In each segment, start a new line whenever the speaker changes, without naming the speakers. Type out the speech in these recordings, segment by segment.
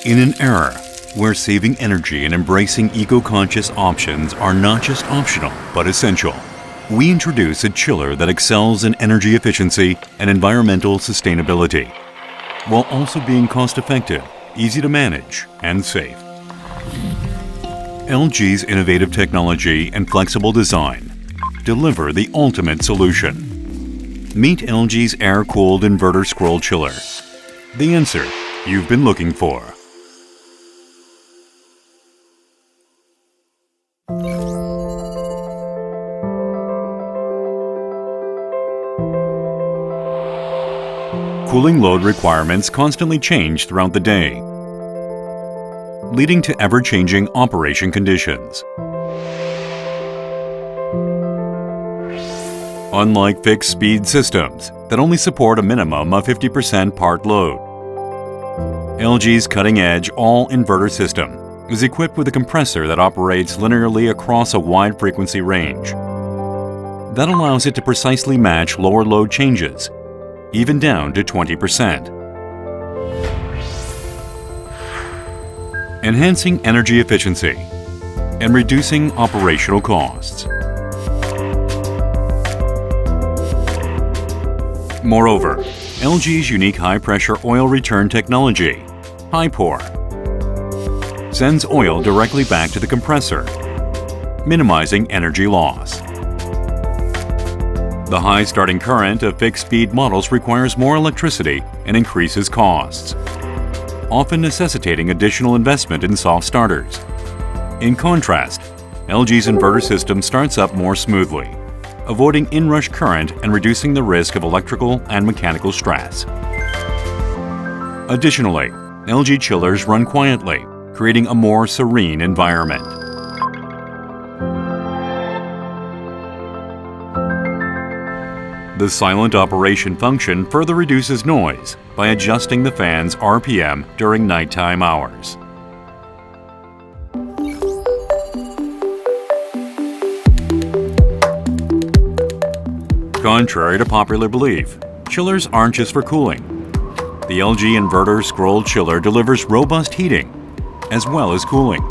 In an era where saving energy and embracing eco-conscious options are not just optional, but essential, we introduce a chiller that excels in energy efficiency and environmental sustainability, while also being cost-effective, easy to manage, and safe. LG's innovative technology and flexible design deliver the ultimate solution. Meet LG's air-cooled Inverter Scroll Chiller, the answer you've been looking for. Cooling load requirements constantly change throughout the day, leading to ever-changing operation conditions. Unlike fixed-speed systems that only support a minimum of 50% part load, LG's cutting-edge all-inverter system is equipped with a compressor that operates linearly across a wide frequency range. That allows it to precisely match lower load changes, even down to 20%. Enhancing energy efficiency and reducing operational costs. Moreover, LG's unique high-pressure oil return technology, HiPour, sends oil directly back to the compressor, minimizing energy loss. The high starting current of fixed-speed models requires more electricity and increases costs, often necessitating additional investment in soft starters. In contrast, LG's inverter system starts up more smoothly, avoiding inrush current and reducing the risk of electrical and mechanical stress. Additionally, LG chillers run quietly, creating a more serene environment. The silent operation function further reduces noise by adjusting the fan's RPM during nighttime hours. Contrary to popular belief, chillers aren't just for cooling. The LG Inverter Scroll Chiller delivers robust heating as well as cooling.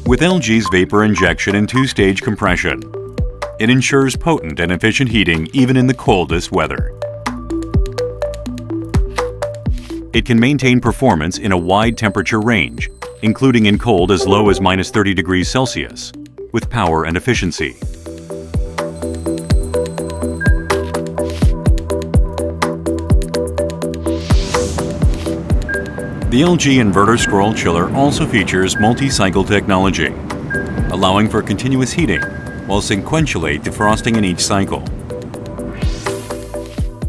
With LG's vapor injection and two-stage compression, it ensures potent and efficient heating even in the coldest weather. It can maintain performance in a wide temperature range, including in cold as low as -30 degrees Celsius, with power and efficiency. The LG Inverter Scroll Chiller also features multi-cycle technology, allowing for continuous heating while sequentially defrosting in each cycle.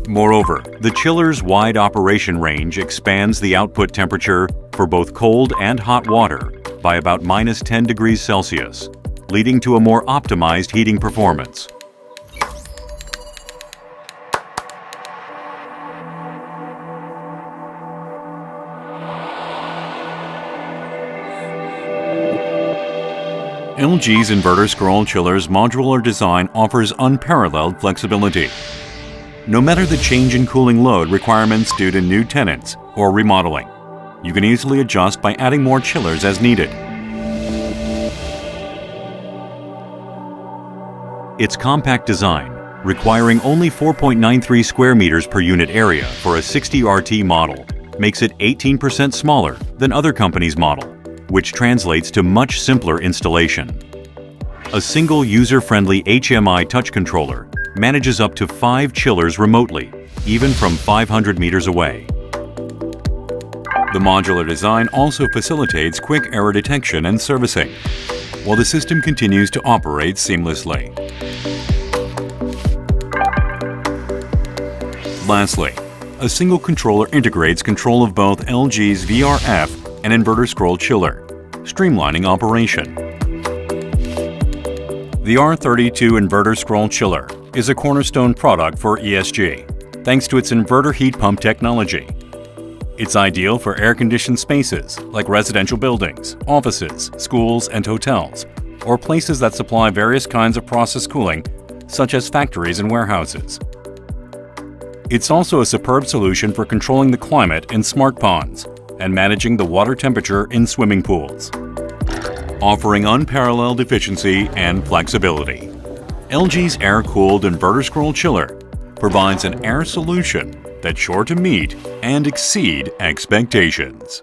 Moreover, the chiller's wide operation range expands the output temperature for both cold and hot water by about -10 degrees Celsius, leading to a more optimized heating performance. LG's Inverter Scroll Chiller's modular design offers unparalleled flexibility. No matter the change in cooling load requirements due to new tenants or remodeling, you can easily adjust by adding more chillers as needed. Its compact design, requiring only 4.93 square meters per unit area for a 60 RT model, makes it 18% smaller than other companies' model, which translates to much simpler installation. A single user-friendly HMI touch controller manages up to 5 chillers remotely, even from 500 meters away. The modular design also facilitates quick error detection and servicing, while the system continues to operate seamlessly. Lastly, a single controller integrates control of both LG's VRF and Inverter Scroll Chiller, streamlining operation. The R32 Inverter Scroll Chiller is a cornerstone product for ESG, thanks to its inverter heat pump technology. It's ideal for air-conditioned spaces like residential buildings, offices, schools, and hotels, or places that supply various kinds of process cooling, such as factories and warehouses. It's also a superb solution for controlling the climate in smart ponds, and managing the water temperature in swimming pools. Offering unparalleled efficiency and flexibility, LG's air-cooled Inverter Scroll Chiller provides an air solution that's sure to meet and exceed expectations.